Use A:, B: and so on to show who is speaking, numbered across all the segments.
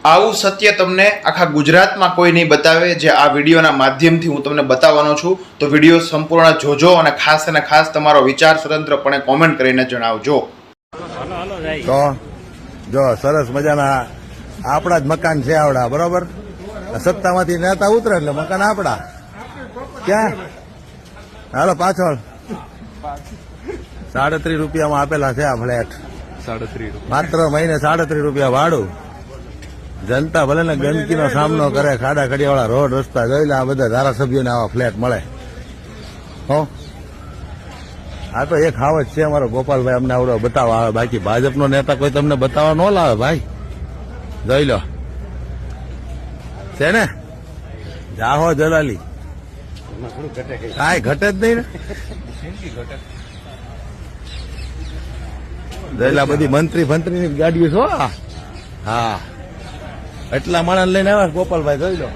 A: આવું સત્ય તમને આખા ગુજરાતમાં કોઈ નહીં બતાવે, જે આ વિડીયોના માધ્યમથી હું તમને બતાવવાનો છું. તો વિડીયો સંપૂર્ણ જોજો અને ખાસ તમારો વિચાર સ્વતંત્રપણે કોમેન્ટ કરીને જણાવજો.
B: તો જો સરસ મજાના આપણા જ મકાન છે આવડા, બરોબર. સત્તામાંથી નેતા ઉતરે એટલે મકાન આપડા. ક્યાં હાલો પાછળ 37 રૂપિયામાં આપેલા છે આ ફ્લેટ. 37 માત્ર મહિને 37 રૂપિયા ભાડું. જનતા ભલે ને ગંદકીનો સામનો કરે, ખાડા ખડિયાવાળા રોડ રસ્તા જોઈ લે, આ બધા ધારાસભ્યોને આવા ફ્લેટ મળે. હો આ તો એક હાવત છે અમારો ગોપાલભાઈ, અમને આવડો બતાવવા આવે, બાકી ભાજપનો નેતા કોઈ તમને બતાવવા ન લાવે ભાઈ. જોઈ લો છે ને, જાહો જલાલી કાંઈ ઘટે જ નહીં ને. જોઈલા બધી મંત્રીની ગાડીઓ છો. હા એટલા માણસ લઈને આવ્યા ગોપાલભાઈ, જોઈ લો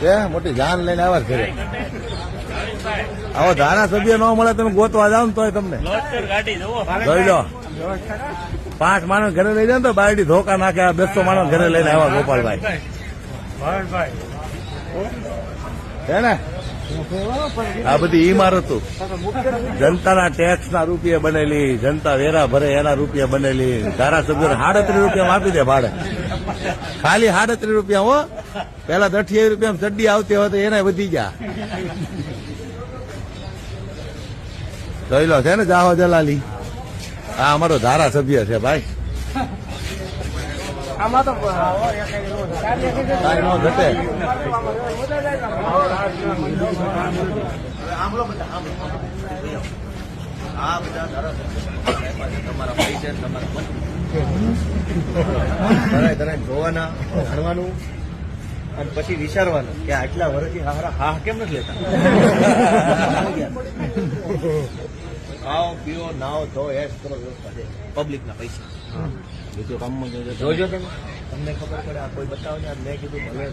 B: કે મોટી જાન લઈને આવ્યા ઘરે. આવો ધારાસભ્ય ન મળે તમે ગોતવા જાવ ને તોય તમને જોઈ લો 5 માણસ ઘરે લઈ જાય ને તો બારડી ધોકા નાખે. 200 માણસ ઘરે લઈને આવ્યા ગોપાલભાઈ છે ને. આ બધી ઇમારતો જનતાના ટેક્સના રૂપિયા બનેલી, જનતા વેરા ભરે એના રૂપિયા બનેલી. ધારાસભ્યો 38 રૂપિયા આપી દે ભાડે, ખાલી 38 રૂપિયા. હો પેલા 28 રૂપિયા ચડ્ડી આવતી હોય તો એને વધી ગયા. જોઈ લો છે ને જાહો જલાલી, આ અમારો ધારાસભ્ય છે ભાઈ. આમાં તો કાંઈ ન ઘટે.
C: જોવાના, ભણવાનું અને પછી વિચારવાનું કે આટલા વર્ષથી હા કેમ નથી લેતા. ખાઓ પીઓ નાઓ ધો એશ કરો, વ્યવસ્થા છે. પબ્લિકના પૈસા બીજો કામમાં જોજો તમે, તમને ખબર પડે. આ કોઈ બતાવો ને, મેં કીધું ભલે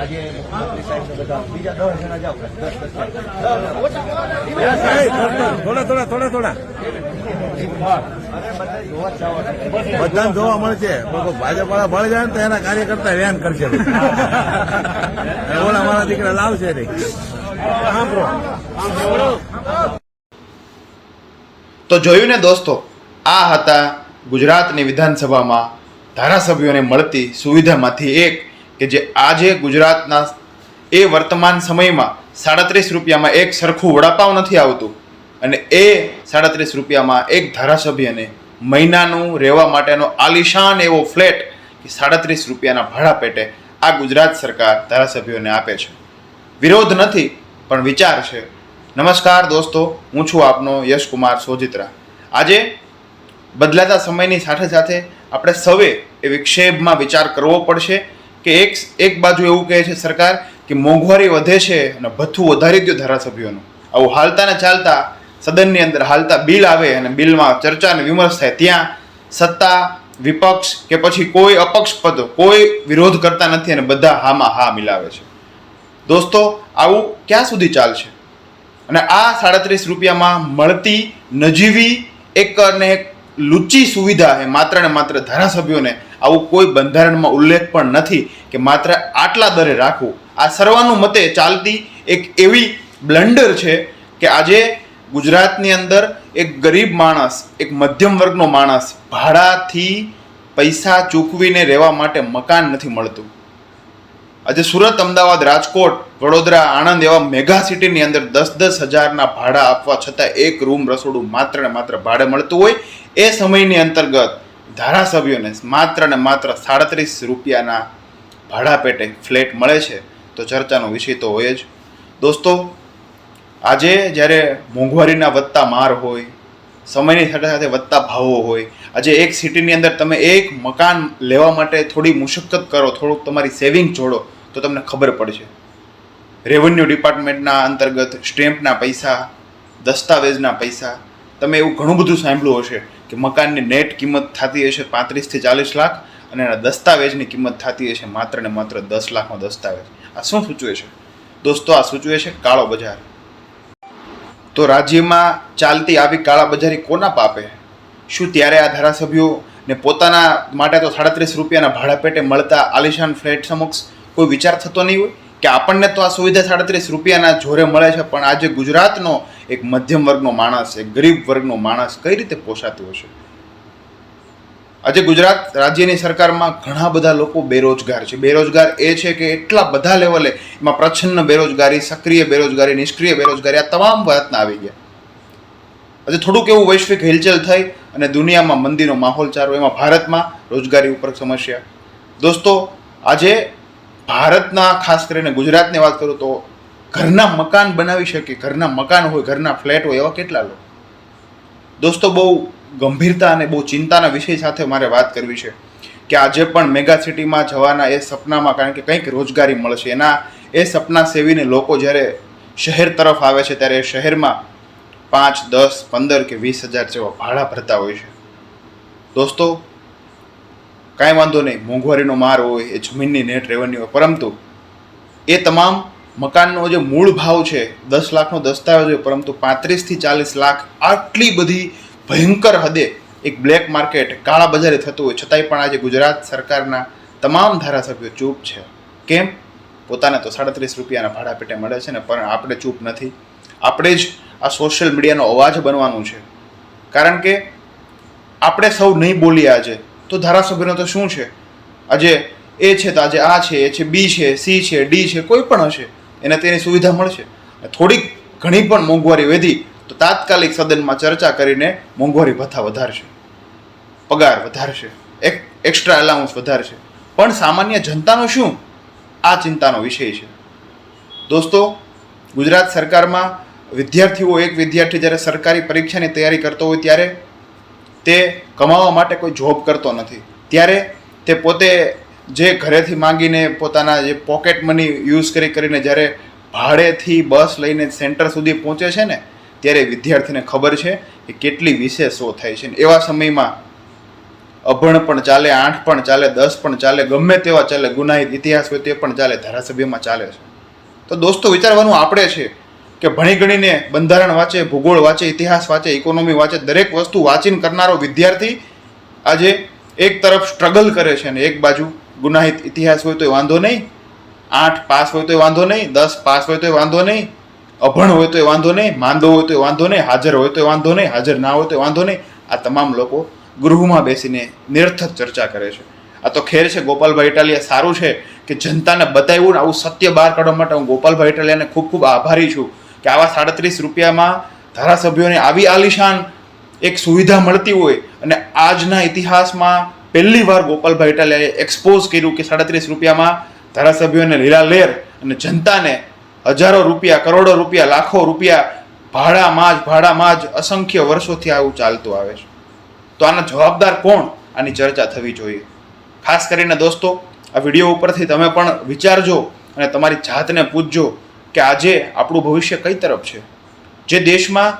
C: આજે મુખ્યમંત્રી સાહેબ ને બધા બીજા 10 જણા જાઓ, 10
B: થોડા બધા જોવા મળશે. ભાજપ વાળા ભળી જાય ને તો એના કાર્યકર્તા વેન કરશે. ઓલા મારા દીકરા લાવશે નહીં.
A: તો જોયું ને દોસ્તો, આ હતા ગુજરાતની વિધાનસભામાં ધારાસભ્યોને મળતી સુવિધામાંથી એક, કે જે આજે ગુજરાતના એ વર્તમાન સમયમાં 37 રૂપિયામાં એક સરખું વડાપાવ નથી આવતું, અને એ 37 રૂપિયામાં એક ધારાસભ્યને મહિનાનું રહેવા માટેનો આલિશાન એવો ફ્લેટ 37 રૂપિયાના ભાડા પેટે આ ગુજરાત સરકાર ધારાસભ્યોને આપે છે. વિરોધ નથી પણ વિચાર છે. નમસ્કાર દોસ્તો, હું છું આપનો યશકુમાર સોજિત્રા. આજે બદલાતા સમયની સાથે આપણે સૌએ એ વિક્ષેપમાં વિચાર કરવો પડશે કે એક બાજુ એવું કહે છે સરકાર કે મોંઘવારી વધે છે અને ભથ્થું વધારી દો ધારાસભ્યોનું. આવું હાલતા ને ચાલતા સદનની અંદર હાલતા બિલ આવે અને બિલમાં ચર્ચા અને વિમર્શ થાય, ત્યાં સત્તા વિપક્ષ કે પછી કોઈ અપક્ષ પદ કોઈ વિરોધ કરતા નથી અને બધા હામાં હા મિલાવે છે. દોસ્તો, આવું ક્યાં સુધી ચાલશે? અને આ 37 રૂપિયામાં મળતી નજીવી એક લુચ્ચી સુવિધા એ માત્ર ને માત્ર ધારાસભ્યોને, આવું કોઈ બંધારણમાં ઉલ્લેખ પણ નથી કે માત્ર આટલા દરે રાખવું. આ સર્વાનુમતે ચાલતી એક એવી બ્લન્ડર છે કે આજે ગુજરાતની અંદર એક ગરીબ માણસ, એક મધ્યમ વર્ગનો માણસ ભાડાથી પૈસા ચૂકવીને રહેવા માટે મકાન નથી મળતું. આજે સુરત, અમદાવાદ, રાજકોટ, વડોદરા, આણંદ એવા મેગા સિટીની અંદર 10-10 હજારના ભાડા આપવા છતાં એક રૂમ રસોડું માત્ર ને માત્ર ભાડે મળતું હોય. એ સમયની અંતર્ગત ધારાસભ્યોને માત્ર ને માત્ર 37 રૂપિયાના ભાડા પેટે ફ્લેટ મળે છે, તો ચર્ચાનો વિષય તો હોય જ. દોસ્તો, આજે જ્યારે મોંઘવારીના વધતા માર હોય, સમયની સાથે વધતા ભાવો હોય, આજે એક સિટીની અંદર તમે એક મકાન લેવા માટે થોડી મુશક્કત કરો, થોડુંક તમારી સેવિંગ જોડો તો તમને ખબર પડશે. રેવન્યુ ડિપાર્ટમેન્ટના અંતર્ગત સ્ટેમ્પના પૈસા, દસ્તાવેજના પૈસા, તમે એવું ઘણું બધું સાંભળ્યું હશે કે મકાનની નેટ કિંમત થતી હશે 35 થી 40 લાખ અને એના દસ્તાવેજની કિંમત થતી હશે માત્ર ને માત્ર 10 લાખનો દસ્તાવેજ. આ શું સૂચવે છે દોસ્તો? આ સૂચવે છે કાળો બજાર. તો રાજ્યમાં ચાલતી આવી કાળાબજારી કોના પાપે? શું ત્યારે આ ધારાસભ્યોને પોતાના માટે તો 37 રૂપિયાના ભાડા પેટે મળતા આલિશાન ફ્લેટ સમક્ષ કોઈ વિચાર થતો નહીં હોય કે આપણને તો આ સુવિધા 37 રૂપિયાના જોરે મળે છે, પણ આજે ગુજરાતનો એક મધ્યમ વર્ગનો માણસ, એક ગરીબ વર્ગનો માણસ કઈ રીતે પોષાતું હશે? આજે ગુજરાત રાજ્યની સરકારમાં ઘણા બધા લોકો બેરોજગાર છે. બેરોજગાર એ છે કે એટલા બધા લેવલે એમાં પ્રચ્છન્ન બેરોજગારી, સક્રિય બેરોજગારી, નિષ્ક્રિય બેરોજગારી, આ તમામ વાતના આવી ગયા. આજે થોડુંક એવું વૈશ્વિક હિલચાલ થઈ અને દુનિયામાં મંદીનો માહોલ ચાલુ, એમાં ભારતમાં રોજગારી ઉપર સમસ્યા. દોસ્તો, આજે ભારતના ખાસ કરીને ગુજરાતની વાત કરું તો ઘરના મકાન બનાવી શકે, ઘરના મકાન હોય, ઘરના ફ્લેટ હોય, એવા કેટલા લોકો? દોસ્તો, બહુ ગંભીરતા અને બહુ ચિંતાના વિષય સાથે મારે વાત કરવી છે કે આજે પણ મેગા સિટીમાં જવાના એ સપનામાં, કારણ કે કંઈક રોજગારી મળશે, એના એ સપના સેવીને લોકો જ્યારે શહેર તરફ આવે છે ત્યારે શહેરમાં 5, 10, 15 કે 20 હજાર જેવા ભાડા ભરતા હોય છે. દોસ્તો, કાંઈ વાંધો નહીં, મોંઘવારીનો માર હોય, એ જમીનની નેટ રેવન્યુ હોય, પરંતુ એ તમામ મકાનનો જે મૂળ ભાવ છે 10 લાખનો દસ્તાવેજ હોય, પરંતુ 35 થી 40 લાખ આટલી બધી ભયંકર હદે એક બ્લેક માર્કેટ, કાળા બજારે થતું હોય છતાંય પણ આજે ગુજરાત સરકારના તમામ ધારાસભ્યો ચૂપ છે. કેમ? પોતાને તો 37 રૂપિયાના ભાડા પેટે મળે છે ને, પણ આપણે ચૂપ નથી. આપણે જ આ સોશિયલ મીડિયાનો અવાજ બનવાનું છે, કારણ કે આપણે સૌ નહીં બોલીએ આજે તો ધારાસભ્યનો તો શું છે? આજે એ છે તો આજે આ છે, એ છે, બી છે, સી છે, ડી છે, કોઈ પણ હશે, એને તેની સુવિધા મળશે. થોડીક ઘણી પણ મોંઘવારી વધી તો તાત્કાલિક સદનમાં ચર્ચા કરીને મોંઘવારી ભથ્થા વધારશે, પગાર વધારશે, એક્સ્ટ્રા અલાઉન્સ વધારશે. પણ સામાન્ય જનતાનું શું? આ ચિંતાનો વિષય છે. દોસ્તો, ગુજરાત સરકારમાં વિદ્યાર્થીઓ, એક વિદ્યાર્થી જ્યારે સરકારી પરીક્ષાની તૈયારી કરતો હોય ત્યારે તે કમાવા માટે કોઈ જોબ કરતો નથી, ત્યારે તે પોતે જે ઘરેથી માંગીને પોતાના જે પોકેટ મની યુઝ કરીને જ્યારે ભાડેથી બસ લઈને સેન્ટર સુધી પહોંચે છે ને, ત્યારે વિદ્યાર્થીને ખબર છે કે કેટલી વિશેષ શો થાય છે. એવા સમયમાં અભણ પણ ચાલે, 8 પણ ચાલે, 10 પણ ચાલે, ગમે તેવા ચાલે, ગુનાહિત ઇતિહાસ હોય તે પણ ચાલે, ધારાસભ્યમાં ચાલે છે. તો દોસ્તો, વિચારવાનું આપણે છે કે ભણી ગણીને બંધારણ વાંચે, ભૂગોળ વાંચે, ઇતિહાસ વાંચે, ઇકોનોમી વાંચે, દરેક વસ્તુ વાંચીને કરનારો વિદ્યાર્થી આજે એક તરફ સ્ટ્રગલ કરે છે અને એક બાજુ ગુનાહિત ઇતિહાસ હોય તો વાંધો નહીં, 8 પાસ હોય તો વાંધો નહીં, 10 પાસ હોય તો વાંધો નહીં, અભણ હોય તો વાંધો નહીં, માંદો હોય તો વાંધો નહીં, હાજર હોય તો વાંધો નહીં, હાજર ના હોય તો વાંધો નહીં. આ તમામ લોકો ગૃહમાં બેસીને નિરર્થક ચર્ચા કરે છે. આ તો ખેર છે ગોપાલભાઈ ઇટાલિયા, સારું છે કે જનતાને બતાવ્યું ને આવું સત્ય બહાર કાઢવા માટે હું ગોપાલભાઈ ઇટાલિયાને ખૂબ ખૂબ આભારી છું કે આવા 37 રૂપિયામાં ધારાસભ્યોને આવી આલિશાન એક સુવિધા મળતી હોય અને આજના ઇતિહાસમાં પહેલી વાર ગોપાલભાઈ ઇટાલિયાએ એક્સપોઝ કર્યું કે 37 રૂપિયામાં ધારાસભ્યોને લીલા લેર અને જનતાને હજારો રૂપિયા, કરોડો રૂપિયા, લાખો રૂપિયા ભાડામાં જ અસંખ્ય વર્ષોથી આવું ચાલતું આવે છે. તો આના જવાબદાર કોણ? આની ચર્ચા થવી જોઈએ. ખાસ કરીને દોસ્તો, આ વિડીયો ઉપરથી તમે પણ વિચારજો અને તમારી જાતને પૂછજો કે આજે આપણું ભવિષ્ય કઈ તરફ છે? જે દેશમાં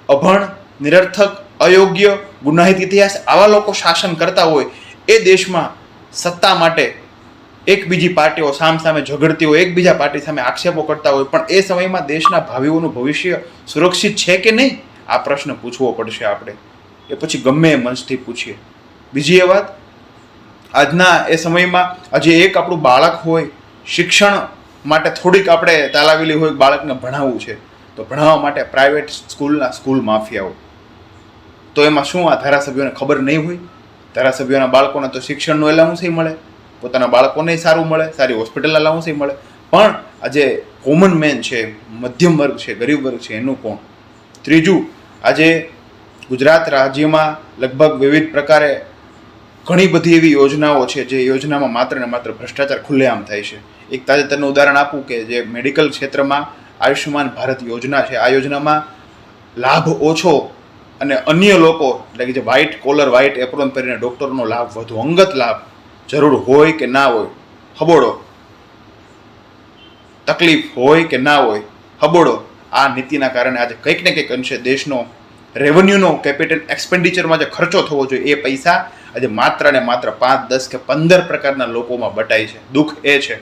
A: અભણ, નિરર્થક, અયોગ્ય, ગુનાહિત ઇતિહાસ આવા લોકો શાસન કરતા હોય, એ દેશમાં સત્તા માટે એકબીજી પાર્ટીઓ સામસામે ઝઘડતી હોય, એકબીજા પાર્ટી સામે આક્ષેપો કરતા હોય, પણ એ સમયમાં દેશના ભાવિઓનું ભવિષ્ય સુરક્ષિત છે કે નહીં? આ પ્રશ્ન પૂછવો પડશે આપણે. એ પછી ગમે એ મંચથી પૂછીએ. બીજી એ વાત, આજના એ સમયમાં આજે એક આપણું બાળક હોય, શિક્ષણ માટે થોડીક આપણે તાલાવેલી હોય, બાળકને ભણાવવું છે તો ભણાવવા માટે પ્રાઇવેટ સ્કૂલના સ્કૂલ માફિયાઓ. તો એમાં શું આ ધારાસભ્યોને ખબર નહીં હોય? ધારાસભ્યોના બાળકોને તો શિક્ષણનું એલાઉન્સ મળે, પોતાના બાળકોને સારું મળે, સારી હોસ્પિટલ અલાઉન્સ મળે, પણ આજે કોમન મેન છે, મધ્યમ વર્ગ છે, ગરીબ વર્ગ છે, એનું કોણ? ત્રીજું, આજે ગુજરાત રાજ્યમાં લગભગ વિવિધ પ્રકારે ઘણી બધી એવી યોજનાઓ છે જે યોજનામાં માત્ર ને માત્ર ભ્રષ્ટાચાર ખુલ્લેઆમ થાય છે. એક તાજેતરનું ઉદાહરણ આપું કે જે મેડિકલ ક્ષેત્રમાં આયુષ્યમાન ભારત યોજના છે, આ યોજનામાં લાભ ઓછો અને અન્ય લોકો એટલે કે જે વ્હાઇટ કોલર, વ્હાઇટ એપ્રોન પહેરીને ડૉક્ટરનો લાભ વધુ, અંગત લાભ જરૂર હોય કે ના હોય, હબોડો, તકલીફ હોય કે ના હોય, હબોડો. આ નીતિના કારણે આજે કંઈક ને કંઈક અંશે દેશનો રેવન્યુનો કેપિટલ એક્સપેન્ડિચરમાં જે ખર્ચો થવો જોઈએ એ પૈસા આજે માત્ર ને માત્ર 5, 10 કે 15 પ્રકારના લોકોમાં બટાય છે. દુઃખ એ છે.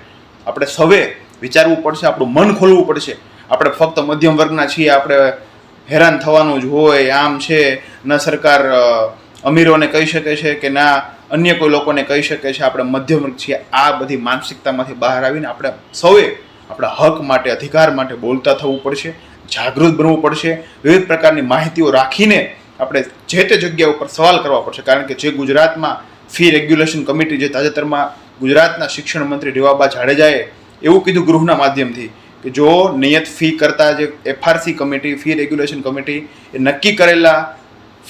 A: આપણે સૌએ વિચારવું પડશે, આપણું મન ખોલવું પડશે. આપણે ફક્ત મધ્યમ વર્ગના છીએ, આપણે હેરાન થવાનું જ હોય, આમ છે, ન સરકાર અમીરોને કહી શકે છે કે ના અન્ય કોઈ લોકોને કહી શકે છે, આપણે મધ્યમ વર્ગ છીએ. આ બધી માનસિકતામાંથી બહાર આવીને આપણે સૌએ આપણા હક માટે, અધિકાર માટે બોલતા થવું પડશે, જાગૃત બનવું પડશે. વિવિધ પ્રકારની માહિતીઓ રાખીને આપણે જે તે જગ્યા ઉપર સવાલ કરવા પડશે. કારણ કે જે ગુજરાતમાં ફી રેગ્યુલેશન કમિટી, જે તાજેતરમાં ગુજરાતના શિક્ષણ મંત્રી રેવાબા જાડેજાએ એવું કીધું ગૃહના માધ્યમથી કે જો નિયત ફી કરતા જે FRC committee, fee regulation committee, એ નક્કી કરેલા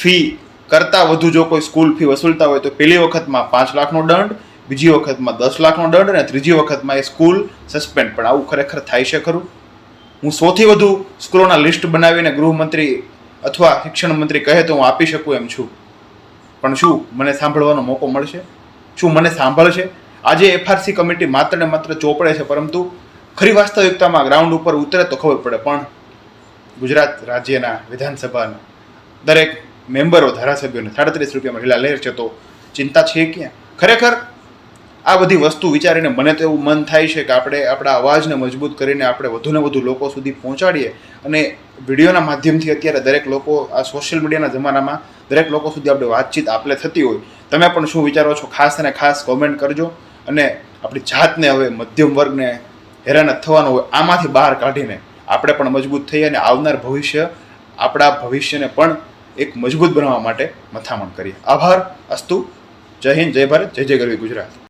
A: ફી કરતાં વધુ જો કોઈ સ્કૂલ ફી વસૂલતા હોય તો પહેલી વખતમાં 5 લાખનો દંડ, બીજી વખતમાં 10 લાખનો દંડ અને ત્રીજી વખતમાં એ સ્કૂલ સસ્પેન્ડ. પણ આવું ખરેખર થાય છે ખરું? હું સૌથી વધુ સ્કૂલોના લિસ્ટ બનાવીને ગૃહમંત્રી અથવા શિક્ષણ મંત્રી કહે તો હું આપી શકું એમ છું, પણ શું મને સાંભળવાનો મોકો મળશે? શું મને સાંભળશે? આજે FRC કમિટી માત્ર ને માત્ર ચોપડે છે, પરંતુ ખરી વાસ્તવિકતામાં ગ્રાઉન્ડ ઉપર ઉતરે તો ખબર પડે. પણ ગુજરાત રાજ્યના વિધાનસભાના દરેક મેમ્બરો, ધારાસભ્યોને 37 રૂપિયામાં ઢીલા લહેર છે, તો ચિંતા છે ક્યાં? ખરેખર આ બધી વસ્તુ વિચારીને મને તો એવું મન થાય છે કે આપણે આપણા અવાજને મજબૂત કરીને આપણે વધુને વધુ લોકો સુધી પહોંચાડીએ. અને વિડીયોના માધ્યમથી અત્યારે દરેક લોકો, આ સોશિયલ મીડિયાના જમાનામાં દરેક લોકો સુધી આપણે વાતચીત આપલે થતી હોય. તમે પણ શું વિચારો છો? ખાસ અને ખાસ કોમેન્ટ કરજો. અને આપણી જાતને હવે મધ્યમ વર્ગને હેરાન થવાનું હોય આમાંથી બહાર કાઢીને આપણે પણ મજબૂત થઈએ અને આવનાર ભવિષ્ય, આપણા ભવિષ્યને પણ એક મજબૂત બનાવવા માટે મથામણ કરીએ. આભાર. અસ્તુ. જય હિન્દ, જય ભારત, જય જય ગરવી ગુજરાત.